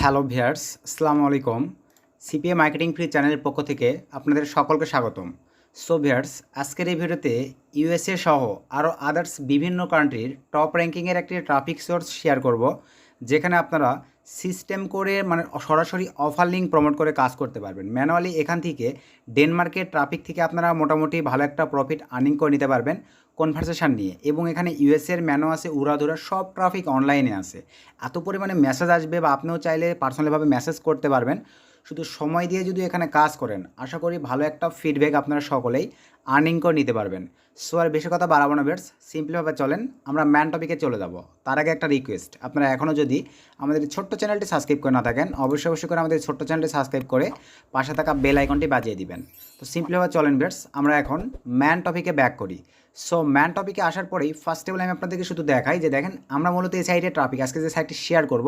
Hello viewers, আসসালামু আলাইকুম। CPA marketing free চ্যানেলের পক্ষ থেকে আপনাদের সকলকে স্বাগতম। সো ভিয়ার্স, আজকের এই ভিডিওতে ইউএসএ সহ আরও আদার্স বিভিন্ন কান্ট্রির টপ র্যাঙ্কিংয়ের একটি ট্রাফিক সোর্স শেয়ার করব, যেখানে আপনারা সিস্টেম করে মানে সরাসরি অফার লিঙ্ক প্রমোট করে কাজ করতে পারবেন। ম্যানুয়ালি এখান থেকে ডেনমার্কের ট্রাফিক থেকে আপনারা মোটামুটি ভালো একটা প্রফিট আর্নিং করে নিতে পারবেন কনভারসেশন নিয়ে। এবং এখানে ইউএসএর ম্যানও আছে, উড়াধুরা সব ট্রাফিক অনলাইনে আছে। এত পরিমাণে মেসেজ আসবে বা আপনিও চাইলে পার্সোনালিভাবে মেসেজ করতে পারবেন। শুধু সময় দিয়ে যদি এখানে কাজ করেন, আশা করি ভালো একটা ফিডব্যাক আপনারা সকলেই আর্নিং করে নিতে পারবেন। সো আর বেশি কথা বাড়াবো না ভিউয়ার্স, সিম্পলিভাবে চলেন আমরা ম্যান টপিকে চলে যাব। তার আগে একটা রিকোয়েস্ট, আপনারা এখনও যদি আমাদের ছোট্ট চ্যানেলটি সাবস্ক্রাইব করে না থাকেন, অবশ্যই করে আমাদের ছোট্ট চ্যানেলটি সাবস্ক্রাইব করে পাশে থাকা বেল আইকনটি বাজিয়ে দিবেন। তো সিম্পলিভাবে চলেন ভিউয়ার্স, আমরা এখন ম্যান টপিকে ব্যাক করি। সো ম্যান টপিকে আসার পরেই ফার্স্ট অফ অল আমি আপনাদেরকে শুধু দেখাই যে দেখেন আমরা মূলত এই সাইডে ট্রাফিক, আজকে যে সাইটটি শেয়ার করব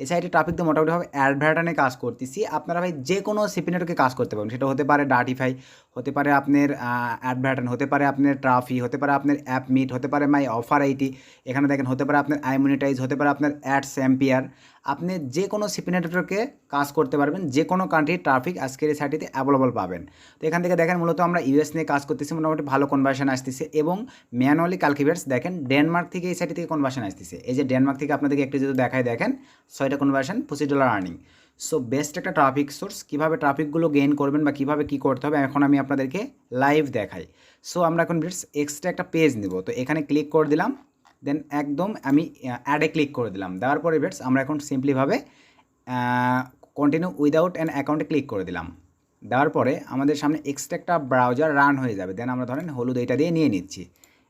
এই সাইডে ট্রাফিক তো মোটামুটিভাবে অ্যাডভার্টানে কাজ করতেছি। আপনারা ভাই যে কোনো সিপি নেটওয়ার্কে কাজ করতে পারেন, সেটা হতে পারে ডার্টিফাই, হতে পারে আপনার অ্যাডভার্টান, হতে পারে আপনার ট্রাফি, হতে পারে আপনার অ্যাপ মিট, হতে পারে মাই অফার আইটি, এখানে দেখেন হতে পারে আপনার আইমনিটাইজ, হতে পারে আপনার অ্যাডস এম্পিয়ার। আপনি যে কোনো সিপি নেটওয়ার্কে কাজ করতে পারবেন, যে কোনো কান্ট্রির ট্রাফিক আজকের এই সাইটটিতে অ্যাভেলেবল পাবেন। তো এখান থেকে দেখেন মূলত আমরা ইউএস নিয়ে কাজ করতেছি, মোটামুটি ভালো কনভার্সন আসতেছে। এবং ম্যানুয়ালি ক্যালকুলেটস দেখেন ডেনমার্ক থেকে এই সাইট থেকে কনভার্সন আসতেছে। এই যে ডেনমার্ক থেকে আপনাদেরকে একটু যদি দেখায়, দেখেন 6টা কনভার্সন, $25 আর্নিং। সো বেস্ট একটা ট্রাফিক সোর্স। কীভাবে ট্রাফিকগুলো গেইন করবেন বা কীভাবে কী করতে হবে এখন আমি আপনাদেরকে লাইভ দেখাই। সো আমরা এখন এক্সট্রা একটা পেজ নেব। তো এখানে ক্লিক করে দিলাম, দেন একদম আমি অ্যাডে ক্লিক করে দিলাম। দেওয়ার পরে আমরা এখন সিম্পলিভাবে কন্টিনিউ উইদাউট অ্যান অ্যাকাউন্টে ক্লিক করে দিলাম। দেওয়ার পরে আমাদের সামনে এক্সট্রা একটা ব্রাউজার রান হয়ে যাবে। দেন আমরা ধরেন হলুদ এইটা দিয়ে নিয়ে নিচ্ছি।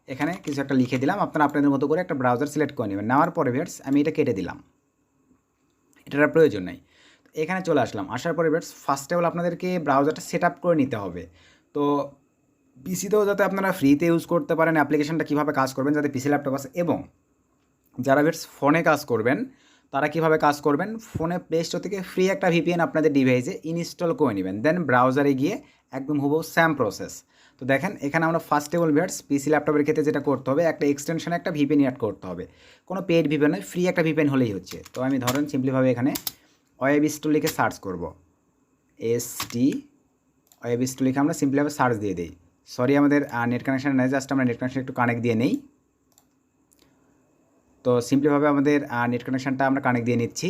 এখানে কিছু একটা লিখে দিলাম, আপনারা আপনাদের মতো করে একটা ব্রাউজার সিলেক্ট করে নেবেন। নেওয়ার পরে আমি এটা কেটে দিলাম, এটার আর প্রয়োজন নেই। এখানে চলে আসলাম, আসার পরে ফার্স্টে হল আপনাদেরকে ব্রাউজারটা সেট আপ করে নিতে হবে। তো পিসিতেও যাতে আপনারা ফ্রিতে ইউজ করতে পারেন অ্যাপ্লিকেশনটা কীভাবে কাজ করবেন, যাতে পিসি ল্যাপটপ আছে। এবং যারা ফোনে কাজ করবেন তারা কীভাবে কাজ করবেন, ফোনে প্লে স্টোর থেকে ফ্রি একটা ভিপিএন আপনাদের ডিভাইসে ইনস্টল করে নেবেন। দেন ব্রাউজারে গিয়ে একদম হুবহু সেম প্রসেস। তো দেখেন এখানে আমরা ফার্স্ট অফ অল পিসি ল্যাপটপের ক্ষেত্রে যেটা করতে হবে, একটা এক্সটেনশনে একটা ভিপিএন অ্যাড করতে হবে। কোনো পেড ভিপিএন নয়, ফ্রি একটা ভিপিএন হলেই হচ্ছে। তো আমি ধরেন সিম্পলিভাবে এখানে ওয়েব স্টোর লিখে সার্চ করব, এসটি ওয়েব স্টোর লিখে আমরা সিম্পলিভাবে সার্চ দিয়ে দিই। সরি আমাদের নেট কানেকশান নেই, জাস্ট আমরা নেট কানেকশান একটু কানেক্ট দিয়ে নেই। তো সিম্পলিভাবে আমাদের নেট কানেকশানটা আমরা কানেক্ট দিয়ে নিচ্ছি।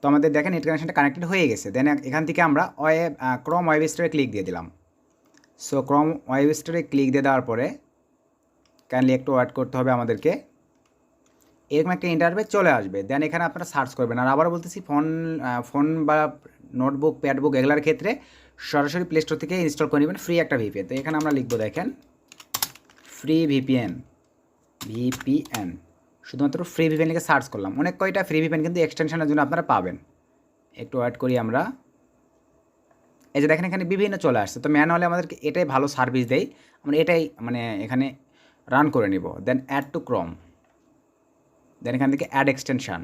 তো আমাদের দেখেন নেট কানেকশানটা কানেক্টেড হয়ে গেছে। দেন এখান থেকে আমরা ক্রোম ওয়েব স্টোরে ক্লিক দিয়ে দিলাম। সো ক্রোম ওয়েব স্টোরে ক্লিক দিয়ে দেওয়ার পরে কাইন্ডলি একটু ওয়েট করতে হবে আমাদেরকে। এরকম একটা ইন্টারফেস চলে আসবে। দেন এখানে আপনারা সার্চ করবেন। আর আবার বলতেছি, ফোন বা নোটবুক, প্যাডবুক এগুলোর ক্ষেত্রে সরাসরি প্লে স্টোর থেকে ইনস্টল করে নেবেন ফ্রি একটা ভিপিএন। তো এখানে আমরা লিখবো দেখেন ফ্রি ভিপিএন, শুধুমাত্র ফ্রি ভিপিএন লিখে সার্চ করলাম। অনেক কয়টা ফ্রি ভিপিএন কিন্তু এক্সটেনশনের জন্য আপনারা পাবেন। একটু ওয়েট করি আমরা। এই যে দেখেন এখানে বিভিন্ন চলে আসছে। তো ম্যানুয়ালি আমাদেরকে এটাই ভালো সার্ভিস দেয়, আমরা এটাই মানে এখানে রান করে নিব। দেন অ্যাড টু ক্রোম, দেন এখান থেকে অ্যাড এক্সটেনশান।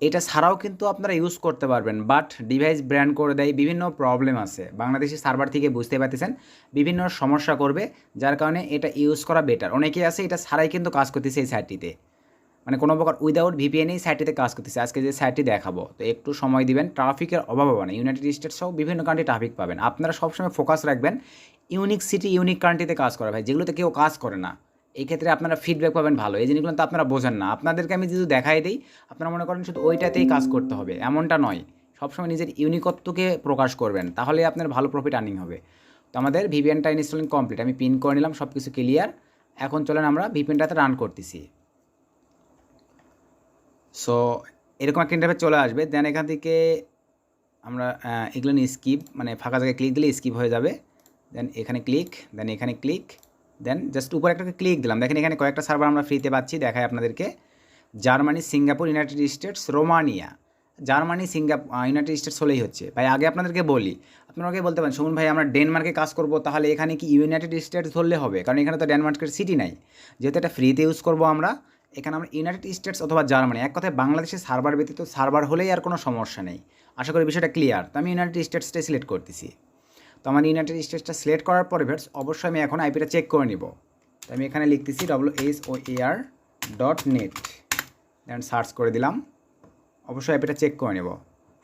এটা ছাড়াও কিন্তু আপনারা ইউজ করতে পারবেন, বাট ডিভাইস ব্র্যান্ড করে দেয়, বিভিন্ন প্রবলেম আছে। বাংলাদেশি সার্ভার থেকে বুঝতে পারতেছেন বিভিন্ন সমস্যা করবে, যার কারণে এটা ইউজ করা বেটার। অনেকেই আছে এটা ছাড়াই কিন্তু কাজ করতেছে এই সাইটটিতে, মানে কোনো প্রকার উইদাউট ভিপিএনই সাইটটিতে কাজ করতেছে। আজকে যে সাইটটি দেখাবো, তো একটু সময় দিবেন। ট্রাফিকের অভাব হবে না, ইউনাইটেড স্টেটস সহ বিভিন্ন কান্ট্রি ট্রাফিক পাবেন। আপনারা সবসময় ফোকাস রাখবেন ইউনিক সিটি, ইউনিক কান্ট্রিতে কাজ করা ভাই, যেগুলোতে কেউ কাজ করে না। এই ক্ষেত্রে আপনারা ফিডব্যাক পাবেন ভালো। এই জিনিসগুলো তো আপনারা বোঝেন না। আপনাদেরকে আমি যদি দেখাই দিই, আপনারা মনে করেন শুধু ওইটাতেই কাজ করতে হবে, এমনটা নয়। সবসময় নিজের ইউনিকত্বকে প্রকাশ করবেন, তাহলে আপনার ভালো প্রফিট আর্নিং হবে। তো আমাদের ভিপিএনটা ইনস্টলিং কমপ্লিট, আমি পিন করে নিলাম, সব কিছু ক্লিয়ার। এখন চলেন আমরা ভিপিএনটাতে রান করতেছি। সো এরকম একটা ইন্টারফেস চলে আসবে। দেন এখান থেকে আমরা এগুলো নিয়ে স্কিপ, মানে ফাঁকা জায়গায় ক্লিক দিলে স্কিপ হয়ে যাবে। দেন এখানে ক্লিক, দেন এখানে ক্লিক, দেন জাস্ট উপরে একটা ক্লিক দিলাম। দেখেন এখানে কয়েকটা সার্ভার আমরা ফ্রিতে পাচ্ছি, দেখাই আপনাদেরকে। Germany, Singapore, United states, Romania. Germany, United states হলেই হচ্ছে ভাই। আগে আপনাদেরকে বলি, আপনাকে বলতে পারেন সুমন ভাই আমরা ডেনমার্কে কাজ করব, তাহলে এখানে কি ইউনাইটেড স্টেটস ধরলে হবে? কারণ এখানে তো ডেনমার্কের সিটি নাই। যেহেতু এটা ফ্রিতে ইউজ করবো আমরা, এখানে আমরা ইউনাইটেড স্টেটস অথবা জার্মানি, এক কথায় বাংলাদেশের সার্ভার ব্যতীত সার্ভার হলেই আর কোনো সমস্যা নেই। আশা করি বিষয়টা ক্লিয়ার। তো আমি ইউনাইটেড স্টেটসটাই সিলেক্ট করতেছি। তো আমার ইউনাইটেড স্টেটসটা সিলেক্ট করার পরে অবশ্যই আমি এখন আইপিটা চেক করে নিব। তো আমি এখানে লিখতেছি WSOAR.net, দেন সার্চ করে দিলাম। অবশ্যই অ্যাপটা চেক করে নেব।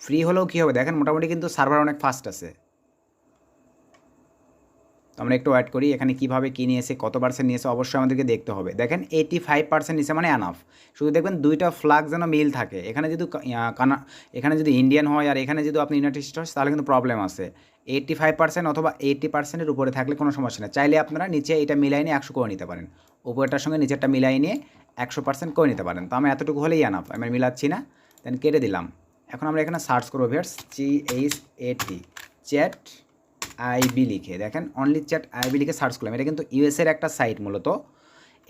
ফ্রি হলেও কী হবে দেখেন, মোটামুটি কিন্তু সার্ভার অনেক ফাস্ট আছে। তো আমরা একটু ওয়েট করি, এখানে কীভাবে কী নিয়েছে, কত পার্সেন্ট নিয়েছে অবশ্যই আমাদেরকে দেখতে হবে। দেখেন 85% নিচে মানে অ্যানাফ। শুধু দেখবেন দুইটা ফ্ল্যাগ যেন মিল থাকে। এখানে যদি এখানে যদি ইন্ডিয়ান হয় আর এখানে যদি আপনি ইউনাইটেড স্টেটস হয় তাহলে কিন্তু প্রবলেম আছে। 85% অথবা 80%-এর উপরে থাকলে কোনো সমস্যা নেই। চাইলে আপনারা নিচে এটা মিলাই নিয়ে 100 করে নিতে পারেন, উপরটার সঙ্গে নিচেরটা মিলাই নিয়ে 100% করে নিতে পারেন। তো আমি এতটুকু হলেই অ্যানাফ, আমি মিলাচ্ছি না, দেন কেটে দিলাম। এখন আমরা এখানে সার্চ করবো ভিউয়ার্স, CHAT চ্যাট আইবি লিখে, দেখেন অনলি চ্যাট আইবি লিখে সার্চ করলাম। এটা কিন্তু ইউএসের একটা সাইট মূলত।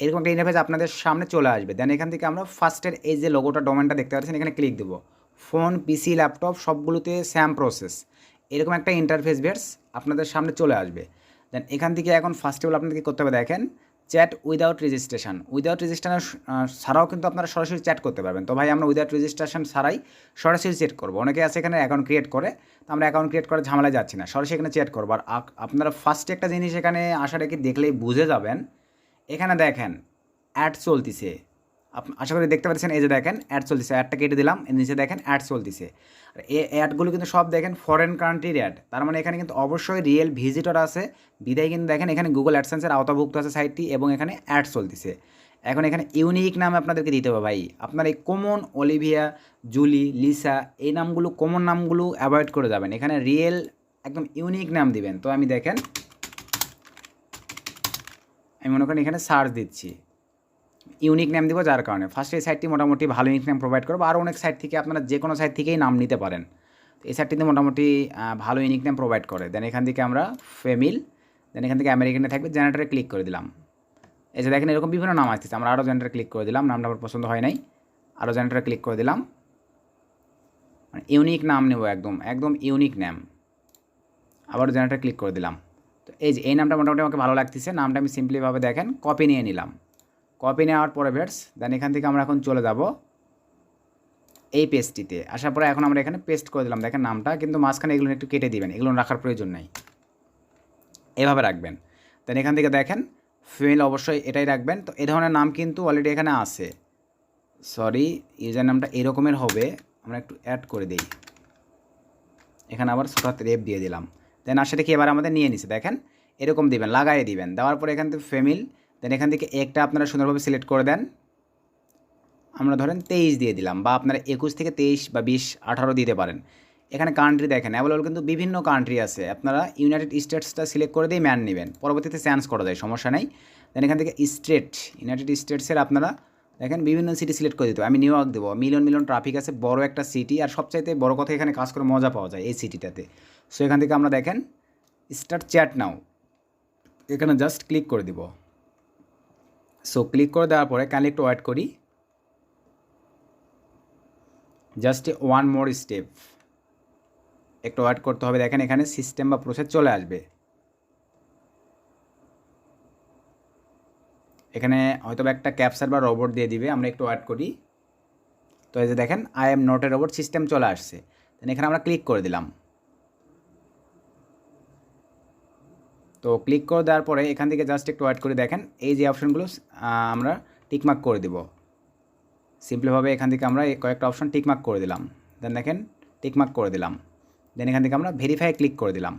এরকম একটা ইন্টারফেস আপনাদের সামনে চলে আসবে। দেন এখান থেকে আমরা ফার্স্টের এই যে লোগোটা ডোমেনটা দেখতে পাচ্ছেন এখানে ক্লিক দেবো। ফোন, পিসি, ল্যাপটপ সবগুলোতে সেম প্রসেস, এরকম একটা ইন্টারফেস ভিউয়ার্স আপনাদের সামনে চলে আসবে। দেন এখান থেকে এখন ফার্স্ট অফ অল আপনাদেরকে করতে হবে, দেখেন chat without registration. Without registration ছাড়াও কিন্তু আপনারা সরাসরি চ্যাট করতে পারবেন। তো ভাই আমরা উইদাউট রেজিস্ট্রেশন ছাড়াই সরাসরি চ্যাট করবো। অনেকে আছে এখানে অ্যাকাউন্ট ক্রিয়েট করে, তো আমরা অ্যাকাউন্ট ক্রিয়েট করে ঝামেলা যাচ্ছি না, সরাসরি এখানে চ্যাট করবো। আর আপনারা ফার্স্টে একটা জিনিস এখানে আশা রেখে দেখলেই বুঝে যাবেন, এখানে দেখেন অ্যাড চলতিছে। আশা করি দেখতে পাচ্ছেন, এই যে দেখেন অ্যাড চলতেছে, অ্যাডটা কেটে দিলাম, এর নিচে দেখেন অ্যাড চলতেছে। আর এই অ্যাডগুলো কিন্তু সব দেখেন ফরেন কান্ট্রির অ্যাড, তার মানে এখানে কিন্তু অবশ্যই রিয়েল ভিজিটর আছে বিদায় কিন্তু দেখেন এখানে গুগল অ্যাডসেন্সের আওতাভুক্ত আছে সাইটটি এবং এখানে অ্যাড চলতেছে। এখন এখানে ইউনিক নাম আপনাদেরকে দিতে হবে ভাই। আপনার এই কমন অলিভিয়া, জুলি, লিসা এই নামগুলো, কমন নামগুলো অ্যাভয়েড করে যাবেন, এখানে রিয়েল একদম ইউনিক নাম দিবেন। তো আমি দেখেন আমি মনে করেন এখানে সার্চ দিচ্ছি, ইউনিক নেম দিব, যার কারণে ফার্স্ট এই সাইটটি মোটামুটি ভালো ইউনিক নেম প্রোভাইড করবো। আরও অনেক সাইট থেকে আপনারা যে কোনো সাইট থেকেই নাম নিতে পারেন, এই সাইটটিতে মোটামুটি ভালো ইউনিক নেম প্রোভাইড করে। দেন এখান থেকে আমরা ফেমিল, দেন এখান থেকে আমেরিকানে থাকবে, জেনারেটারে ক্লিক করে দিলাম। এই যে দেখেন এরকম বিভিন্ন নাম আসতেছে, আমরা আরও জেনারেটারে ক্লিক করে দিলাম, নামটা আমার পছন্দ হয় নাই, আরও জেনারেটারে ক্লিক করে দিলাম। মানে ইউনিক নাম নেব, একদম একদম ইউনিক নেম, আবার জেনারেটারে ক্লিক করে দিলাম। তো এই যে এই নামটা মোটামুটি আমাকে ভালো লাগতেছে, নামটা আমি সিম্পলিভাবে দেখেন কপি নিয়ে নিলাম। কপি নেওয়ার পরে ভিউয়ার্স দেন এখান থেকে আমরা এখন চলে যাব এই পেজটিতে। আসার পরে এখন আমরা এখানে পেস্ট করে দিলাম, দেখেন নামটা, কিন্তু মাঝখানে এগুলো একটু কেটে দিবেন, এগুলো রাখার প্রয়োজন নেই, এভাবে রাখবেন। দেন এখান থেকে দেখেন ফিমেল অবশ্যই এটাই রাখবেন। তো এই ধরনের নাম কিন্তু অলরেডি এখানে আছে, সরি ইউজার নামটা এরকমের হবে, আমরা একটু অ্যাড করে দিই, এখানে আবার ছোট রেপ দিয়ে দিলাম। দেন আর সেটা কি এবার আমাদের নিয়ে নিছে, দেখেন এরকম দিবেন, লাগাই দিবেন। দেওয়ার পরে এখান থেকে ফেমিল, দেন এখান থেকে একটা আপনারা সুন্দরভাবে সিলেক্ট করে দেন। আমরা ধরেন 23 দিয়ে দিলাম, বা আপনারা 21 থেকে 23 বা 20, 18 দিতে পারেন। এখানে কান্ট্রি দেখেন অ্যাভেলেবল কিন্তু বিভিন্ন কান্ট্রি আছে, আপনারা ইউনাইটেড স্টেটসটা সিলেক্ট করে দিয়ে ম্যান নেবেন, পরবর্তীতে চেঞ্জ করা যায়, সমস্যা নেই। দেন এখান থেকে স্টেট, ইউনাইটেড স্টেটসের আপনারা দেখেন বিভিন্ন সিটি সিলেক্ট করে দিতে হবে। আমি নিউ ইয়র্ক দেবো, মিলিয়ন মিলিয়ন ট্রাফিক আছে, বড় একটা সিটি, আর সবচাইতে বড় কথা এখানে কাজ করে মজা পাওয়া যায় এই সিটিটাতে। সো এখান থেকে আমরা দেখেন স্টার্ট চ্যাট নাও, এখানে জাস্ট ক্লিক করে দিব। সো ক্লিক করে দেওয়ার পরে কাইন্ডলি একটু ওয়েট করি, জাস্ট ওয়ান মোর স্টেপ, একটু ওয়েট করতে হবে। দেখেন এখানে সিস্টেম বা প্রসেস চলে আসবে, এখানে হয়তো একটা ক্যাপচার বা রোবট দিয়ে দিবে, আমরা একটু ওয়েট করি। তো এই যে দেখেন I am not a robot system চলে আসছে, দেন এখানে আমরা ক্লিক করে দিলাম। তো ক্লিক করে দেওয়ার পরে এখান থেকে জাস্ট একটু ওয়েট করে দেখেন এই যে অপশনগুলো আমরা টিকমার্ক করে দেব। সিম্পলিভাবে এখান থেকে আমরা কয়েকটা অপশন টিকমার্ক করে দিলাম, দেন দেখেন টিকমার্ক করে দিলাম। দেন এখান থেকে আমরা ভেরিফাই ক্লিক করে দিলাম,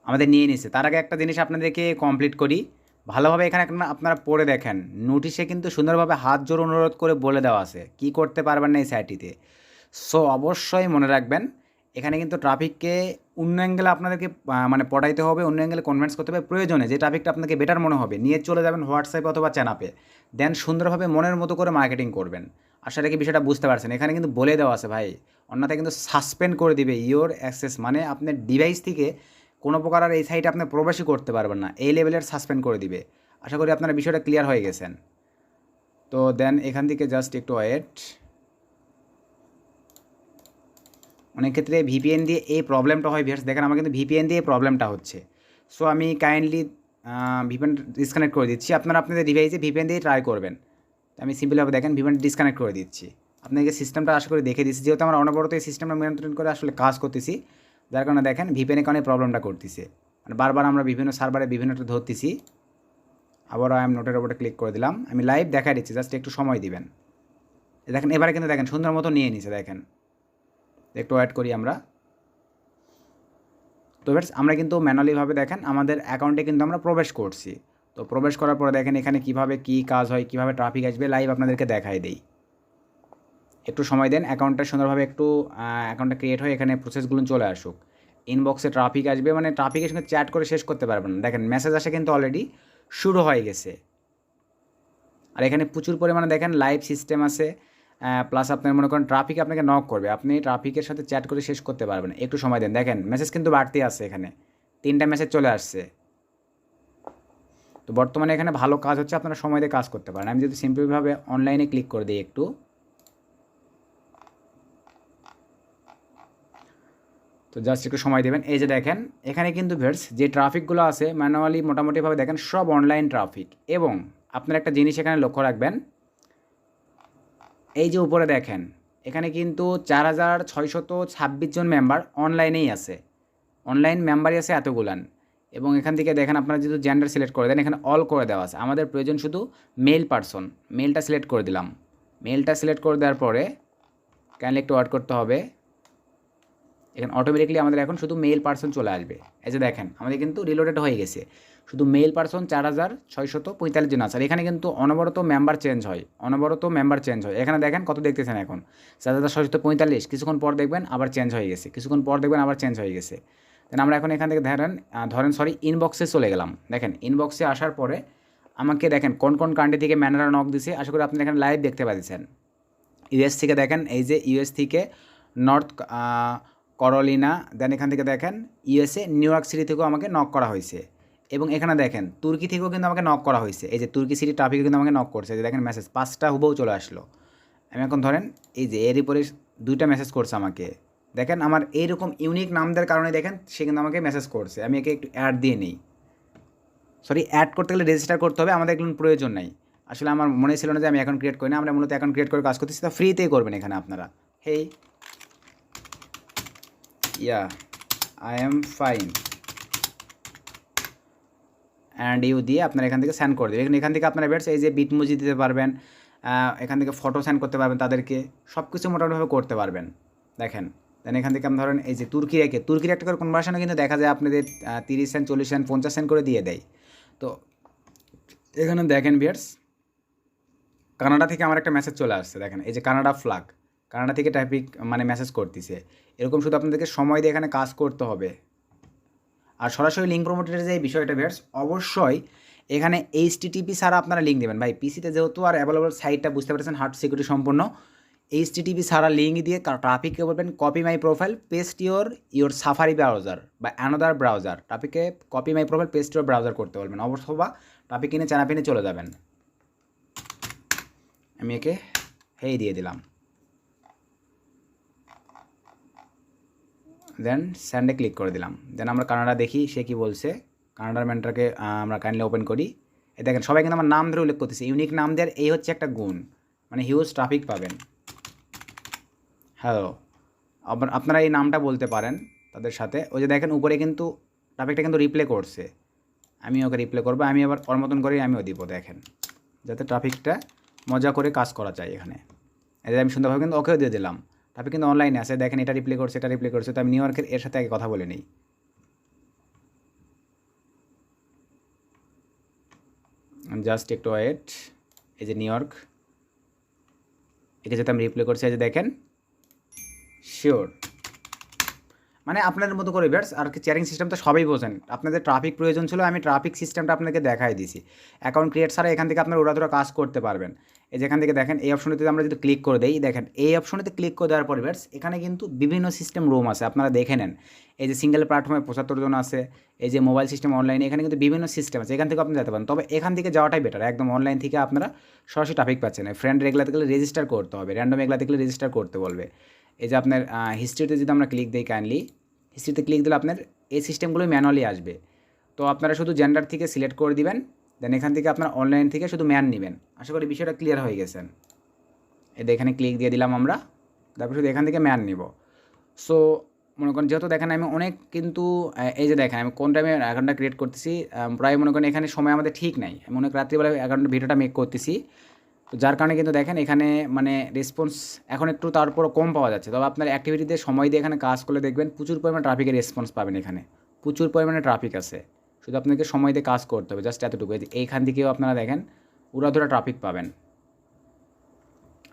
আমাদের নিয়ে নিচ্ছে। তার আগে একটা জিনিস আপনাদেরকে কমপ্লিট করি ভালোভাবে, এখানে আপনারা পড়ে দেখেন, নোটিশে কিন্তু সুন্দরভাবে হাত জোর অনুরোধ করে বলে দেওয়া আছে কী করতে পারবেন না এই সাইটটিতে। সো অবশ্যই মনে রাখবেন, এখানে কিন্তু ট্রাফিককে অন্য অ্যাঙ্গেলে আপনাদেরকে মানে পড়াইতে হবে, অন্য অ্যাঙ্গেলে কনভিন্স করতে হবে, প্রয়োজনে যে ট্রাফিকটা আপনাকে বেটার মনে হবে নিয়ে চলে যাবেন হোয়াটসঅ্যাপে অথবা চ্যানাপে, দেন সুন্দরভাবে মনের মতো করে মার্কেটিং করবেন। আশা রাখি বিষয়টা বুঝতে পারছেন, এখানে কিন্তু বলে দেওয়া আছে ভাই, অন্যথায় কিন্তু সাসপেন্ড করে দিবে ইওর অ্যাক্সেস, মানে আপনার ডিভাইস থেকে কোনো প্রকার আর এই সাইটে আপনি প্রবেশই করতে পারবেন না, এই লেভেলের সাসপেন্ড করে দিবে। আশা করি আপনারা বিষয়টা ক্লিয়ার হয়ে গেছেন। তো দেন এখান থেকে জাস্ট একটু ওয়েট, অনেক ক্ষেত্রে ভিপিএন দিয়ে এই প্রবলেমটা হয় ভিউয়ার্স, দেখেন আমার কিন্তু ভিপিএন দিয়ে প্রবলেমটা হচ্ছে। সো আমি কাইন্ডলি ভিপিএন ডিসকানেক্ট করে দিচ্ছি, আপনারা আপনাদের ডিভাইসে ভিপিএন দিয়ে ট্রাই করবেন। আমি সিম্পলভাবে দেখেন ভিপিএন ডিসকানেক্ট করে দিচ্ছি, আপনাকে সিস্টেমটা আশা করে দেখে দিচ্ছি, যেহেতু আমরা অনবরত এই সিস্টেমটা নিয়ন্ত্রণ করে আসলে কাজ করতেছি, যার কারণে দেখেন ভিপিএনের কারণে প্রবলেমটা করতেছে, মানে বারবার আমরা বিভিন্ন সার্ভারে বিভিন্নটা ধরতেছি। আবারও আই এম নোটের উপরে ক্লিক করে দিলাম। আমি লাইভ দেখা দিচ্ছি, জাস্ট একটু সময় দিবেন। দেখেন এবারে কিন্তু দেখেন সুন্দর মতো নিয়ে নিছে, দেখেন একটু ওয়েট করি আমরা। তো ভিউয়ার্স আমরা কিন্তু ম্যানুয়ালিভাবে দেখেন আমাদের অ্যাকাউন্টে কিন্তু আমরা প্রবেশ করছি। তো প্রবেশ করার পরে দেখেন এখানে কীভাবে কী কাজ হয়, কীভাবে ট্রাফিক আসবে লাইভ আপনাদেরকে দেখাই দেই। একটু সময় দেন, অ্যাকাউন্টটা সুন্দরভাবে একটু অ্যাকাউন্টটা ক্রিয়েট হয়ে এখানে প্রসেসগুলো চলে আসুক। ইনবক্সে ট্রাফিক আসবে, মানে ট্রাফিকের সঙ্গে চ্যাট করে শেষ করতে পারবেন না। দেখেন মেসেজ আসে কিন্তু অলরেডি শুরু হয়ে গেছে। আর এখানে প্রচুর পরিমাণে দেখেন লাইভ সিস্টেম আছে, প্লাস আপনার মনে করেন ট্রাফিক আপনাকে নক করবে, আপনি ট্রাফিকের সাথে চ্যাট করে শেষ করতে পারবেন। একটু সময় দেন, দেখেন মেসেজ কিন্তু বাড়তি আছে, এখানে 3টা মেসেজ চলে আসছে। তো বর্তমানে এখানে ভালো কাজ হচ্ছে, আপনারা সময় দিয়ে কাজ করতে পারেন। আমি যদি সিম্পলভাবে অনলাইনে ক্লিক করে দিই একটু, তো জাস্ট একটু সময় দেবেন। এই যে দেখেন এখানে কিন্তু ভিউয়ার্স যে ট্রাফিকগুলো আছে ম্যানুয়ালি মোটামুটিভাবে দেখেন সব অনলাইন ট্রাফিক। এবং আপনার একটা জিনিস এখানে লক্ষ্য রাখবেন, এই যে উপরে দেখেন এখানে কিন্তু 4626 জন মেম্বার অনলাইনেই আছে, অনলাইন মেম্বারই আছে এতগুলান। এবং এখান থেকে দেখেন আপনারা যদি জেন্ডার সিলেক্ট করে দেন, এখানে অল করে দেওয়া আছে। আমাদের প্রয়োজন শুধু মেল পারসন, মেলটা সিলেক্ট করে দিলাম। মেলটা সিলেক্ট করে দেওয়ার পরে কাইন্ডলি একটু ওয়েট করতে হবে। এখানে অটোমেটিকলি আমাদের এখন শুধু মেল পারসন চলে আসবে। এই যে দেখেন আমাদের কিন্তু রিলোডেড হয়ে গেছে, শুধু মেল পারসন 4645 জন আছে। আর এখানে কিন্তু অনবরত মেম্বার চেঞ্জ হয়, অনবরত মেম্বার চেঞ্জ হয়। এখানে দেখেন কত দেখতেছেন এখন 4645, কিছুক্ষণ পর দেখবেন আবার চেঞ্জ হয়ে গেছে, কিছুক্ষণ পর দেখবেন আবার চেঞ্জ হয়ে গেছে। দেন আমরা এখন এখান থেকে ধরেন ইনবক্সে চলে গেলাম। দেখেন ইনবক্সে আসার পরে আমাকে দেখেন কোন কোন কান্ট্রি থেকে ম্যানেজাররা নক দিছে, আশা করি আপনি এখানে লাইভ দেখতে পাচ্ছেন। ইউএস থেকে দেখেন, এই যে ইউএস থেকে নর্থ করলিনা, দেন এখান থেকে দেখেন ইউএসএ নিউ ইয়র্ক সিটি থেকেও আমাকে নক করা হয়েছে। এবং এখানে দেখেন তুর্কি থেকেও কিন্তু আমাকে নক করা হয়েছে, এই যে তুর্কি সিটি ট্রাফিকও কিন্তু আমাকে নক করছে। যে দেখেন মেসেজ 5টা হুবহু চলে আসলো। আমি এখন ধরেন এই যে এরই পরে 2টা মেসেজ করছে আমাকে। দেখেন আমার এইরকম ইউনিক নামদের কারণে দেখেন সে কিন্তু আমাকে মেসেজ করছে। আমি একে একটু অ্যাড দিয়ে নিই, সরি অ্যাড করতে গেলে রেজিস্টার করতে হবে, আমাদের এগুলো প্রয়োজন নাই। আসলে আমার মনে ছিল না যে আমি অ্যাকাউন্ট ক্রিয়েট করি না, আমরা মূলত অ্যাকাউন্ট ক্রিয়েট করে কাজ করতেছি, তা ফ্রিতেই করবেন এখানে আপনারা। Hey ya I am fine and you দিয়ে আপনারা এখান থেকে সেন্ড করে দেবেন। এখান থেকে আপনারা বেটস এই যে বিটমুজি দিতে পারবেন, এখান থেকে ফটো সেন্ড করতে পারবেন তাদেরকে, সব কিছু মোটামুটিভাবে করতে পারবেন। দেখেন দেন এখান থেকে আপনি ধরেন এই যে তুর্কির একটা করে কনভার্সনে কিন্তু দেখা যায় আপনাদের 30 সেন্ট 40 সেন্ট 50 সেন্ট করে দিয়ে দেয়। তো এখানে দেখেন ভিউয়ার্স কানাডা থেকে আমার একটা মেসেজ চলে আসছে, দেখেন এই যে কানাডা ফ্ল্যাগ, কানাডা থেকে ট্রাফিক মানে মেসেজ করতেছে। এরকম শুধু আপনাদেরকে সময় দিয়ে এখানে কাজ করতে হবে। আর সরাসরি লিঙ্ক প্রমোটের যে বিষয়টা ভিউয়ার্স, অবশ্যই এখানে এইচটিটিপি ছাড়া আপনারা লিঙ্ক দেবেন। ভাই পিসিতে যেহেতু আর অ্যাভেলেবল সাইটটা বুঝতে পারছেন হার্ড সিকিউরিটি সম্পূর্ণ, এইচটিটিপি ছাড়া লিঙ্ক দিয়ে ট্রাফিককে বলবেন copy my profile paste your Safari browser বা অ্যানাদার ব্রাউজার, ট্রাফিককে copy my profile paste your browser করতে বলবেন। অথবা ট্রাফিক কিনে চানাপিনে চলে যাবেন। আমি একে হেই দিয়ে দিলাম, দেন স্যান্ডে ক্লিক করে দিলাম। দেন আমরা কানাডা দেখি সে কী বলছে। কানাডার ম্যানটাকে আমরা কাইন্ডলি ওপেন করি। এ দেখেন সবাই কিন্তু আমার নাম ধরে উল্লেখ করতেছে, ইউনিক নাম দেওয়ার এই হচ্ছে একটা গুণ, মানে হিউজ ট্রাফিক পাবেন। হ্যালো, আপনারা এই নামটা বলতে পারেন তাদের সাথে। ওই যে দেখেন উপরে কিন্তু ট্রাফিকটা কিন্তু রিপ্লে করছে, আমি ওকে রিপ্লে করবো। আমি আবার ওর মতন করেই আমিও দিব, দেখেন যাতে ট্রাফিকটা মজা করে কাজ করা যায় এখানে। এই যে আমি সুন্দরভাবে কিন্তু ওকেও দিয়ে দিলাম। ট্রাফিক কিন্তু অনলাইনে আছে, দেখেন এটা রিপ্লে করছে, এটা রিপ্লে করছে। তো আমি নিউ ইয়র্কের এর সাথে আগে কথা বলে নিই। জাস্ট একটু ওয়েট, এই যে নিউ ইয়র্ক, একে যাতে আমি রিপ্লে করছি। এই যে দেখেন শিওর, মানে আপনাদের মতো করে ভিউয়ার্স আর কি। চেয়ারিং সিস্টেম তো সবাই বোঝেন, আপনাদের ট্রাফিক প্রয়োজন ছিল, আমি ট্রাফিক সিস্টেমটা আপনাকে দেখাই দিয়েছি। অ্যাকাউন্ট ক্রিয়েট ছাড়া এখান থেকে আপনারা উড়াধুরা কাজ করতে পারবেন। এই যেখান থেকে দেখেন এই অপশনটিতে আমরা যদি ক্লিক করে দিই, দেখেন এই অপশনটিতে ক্লিক করে দেওয়ার পর ভিউয়ার্স এখানে কিন্তু বিভিন্ন সিস্টেম রুম আছে, আপনারা দেখে নেন। এই যে সিঙ্গেল প্ল্যাটফর্মে 75 জন আছে, এই যে মোবাইল সিস্টেম অনলাইনে, এখানে কিন্তু বিভিন্ন সিস্টেম আছে, এখান থেকে আপনি যেতে পারেন। তবে এখান থেকে যাওয়াটাই বেটার, একদম অনলাইন থেকে আপনারা সরাসরি ট্রাফিক পাচ্ছেন। ফ্রেন্ড এগুলাতে গেলে রেজিস্টার করতে হবে, র্যান্ডম এগুলাতে গেলে রেজিস্টার করতে বলবে। এই যে আপনার হিস্ট্রিতে যদি আমরা ক্লিক দিই, কাইন্ডলি হিস্ট্রিতে ক্লিক দিলে আপনার এই সিস্টেমগুলোই ম্যানুয়ালি আসবে। তো আপনারা শুধু জেন্ডার থেকে সিলেক্ট করে দিবেন, দেন এখান থেকে আপনার অনলাইন থেকে শুধু ম্যান নেবেন। আশা করি বিষয়টা ক্লিয়ার হয়ে গেছেন। এদের এখানে ক্লিক দিয়ে দিলাম আমরা, তারপর শুধু এখান থেকে ম্যান নিব। সো মনে করেন যেহেতু দেখেন আমি অনেক কিন্তু এই যে দেখেন আমি কোন টাইমে অ্যাকাউন্টটা ক্রিয়েট করতেছি, প্রায় মনে করেন এখানে সময় আমাদের ঠিক নাই, আমি অনেক রাত্রিবেলা অ্যাকাউন্টের ভিডিওটা মেক করতেছি। তো যার কারণে কিন্তু দেখেন এখানে মানে রেসপন্স এখন একটু তারপর কম পাওয়া যাচ্ছে। তবে আপনার অ্যাক্টিভিটিতে সময় দিয়ে এখানে কাজ করলে দেখবেন প্রচুর পরিমাণে ট্রাফিকের রেসপন্স পাবেন। এখানে প্রচুর পরিমাণে ট্রাফিক আছে, শুধু আপনাকে সময় দিয়ে কাজ করতে হবে, জাস্ট এতটুকু। এইখান থেকেও আপনারা দেখেন উড়াধুরা ট্রাফিক পাবেন।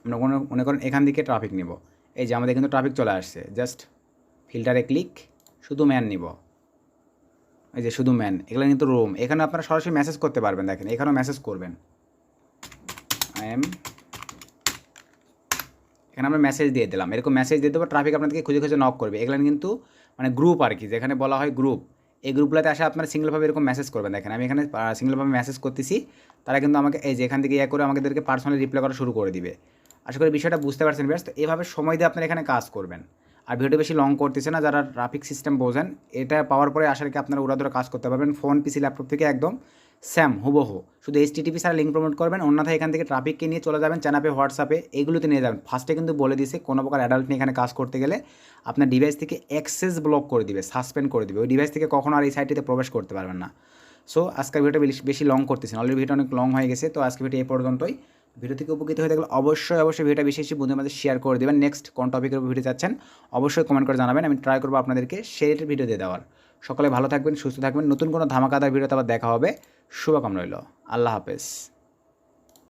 আমরা মনে করেন এখান থেকে ট্রাফিক নিব, এই যে আমাদের কিন্তু ট্রাফিক চলে আসছে, জাস্ট ফিল্টারে ক্লিক, শুধু ম্যান নিব, এই যে শুধু ম্যান। এগুলো কিন্তু রুম, এখানে আপনারা সরাসরি মেসেজ করতে পারবেন। দেখেন এখানেও মেসেজ করবেন, এখানে আমরা মেসেজ দিয়ে দিলাম, এরকম মেসেজ দিয়ে দেবো, ট্রাফিক আপনাদেরকে খুঁজে খুঁজে নক করবে। এগুলো কিন্তু মানে গ্রুপ আর কি, যেখানে বলা হয় গ্রুপ। এই গ্রুপগুলোতে আসে আপনারা সিঙ্গেলভাবে এরকম মেসেজ করবেন। দেখেন আমি এখানে সিঙ্গেলভাবে মেসেজ করতেছি, তারা কিন্তু আমাকে এই যে এখান থেকে করে আমাদেরকে পার্সোনালি রিপ্লাই করা শুরু করে দিবে। আশা করি বিষয়টা বুঝতে পারছেন ব্যাস। তো এভাবে সময় দিয়ে আপনারা এখানে কাজ করবেন। আর ভিডিওটা বেশি লং করতেছে না, যারা ট্রাফিক সিস্টেম বোঝেন, এটা পাওয়ার পরে আসার কি আপনারা উড়াধুরা কাজ করতে পারবেন ফোন, পিসি, ল্যাপটপ থেকে একদম স্যাম হুবহু। শুধু HTTP ছাড়া লিঙ্ক প্রমোট করবেন, অন্যথায় এখান থেকে ট্রাফিককে নিয়ে চলে যাবেন চ্যানাপে, হোয়াটসঅ্যাপে, এগুলোতে নিয়ে যাবেন। ফার্স্টে কিন্তু বলে দিয়েছে কোনো প্রকার অ্যাডাল্ট নিয়ে এখানে কাজ করতে গেলে আপনার ডিভাইস থেকে অ্যাক্সেস ব্লক করে দিবে, সাসপেন্ড করে দিবে, ওই ডিভাইস থেকে কখনো আর এই সাইটটিতে প্রবেশ করতে পারবেন না। সো আজকের ভিডিওটা বেশি লং করতেছি না, অলরেডি ভিডিও অনেক লং হয়ে গেছে। তো আজকে ভিডিও এই পর্যন্তই। ভিডিও থেকে উপকৃত হয়ে থাকলে অবশ্যই ভিডিওটা বেশি বন্ধুদের মাঝে শেয়ার করে দেবেন। নেক্সট কোন টপিকের উপর ভিডিও চাচ্ছেন অবশ্যই কমেন্ট করে জানাবেন, আমি ট্রাই করবো আপনাদেরকে সেই ভিডিও দিয়ে দেওয়ার। সকলে ভালো থাকবেন, সুস্থ থাকবেন, নতুন কোনো ধামাকাদার ভিডিওতে আবার দেখা হবে। শুভকামনা রইল, আল্লাহ হাফেজ।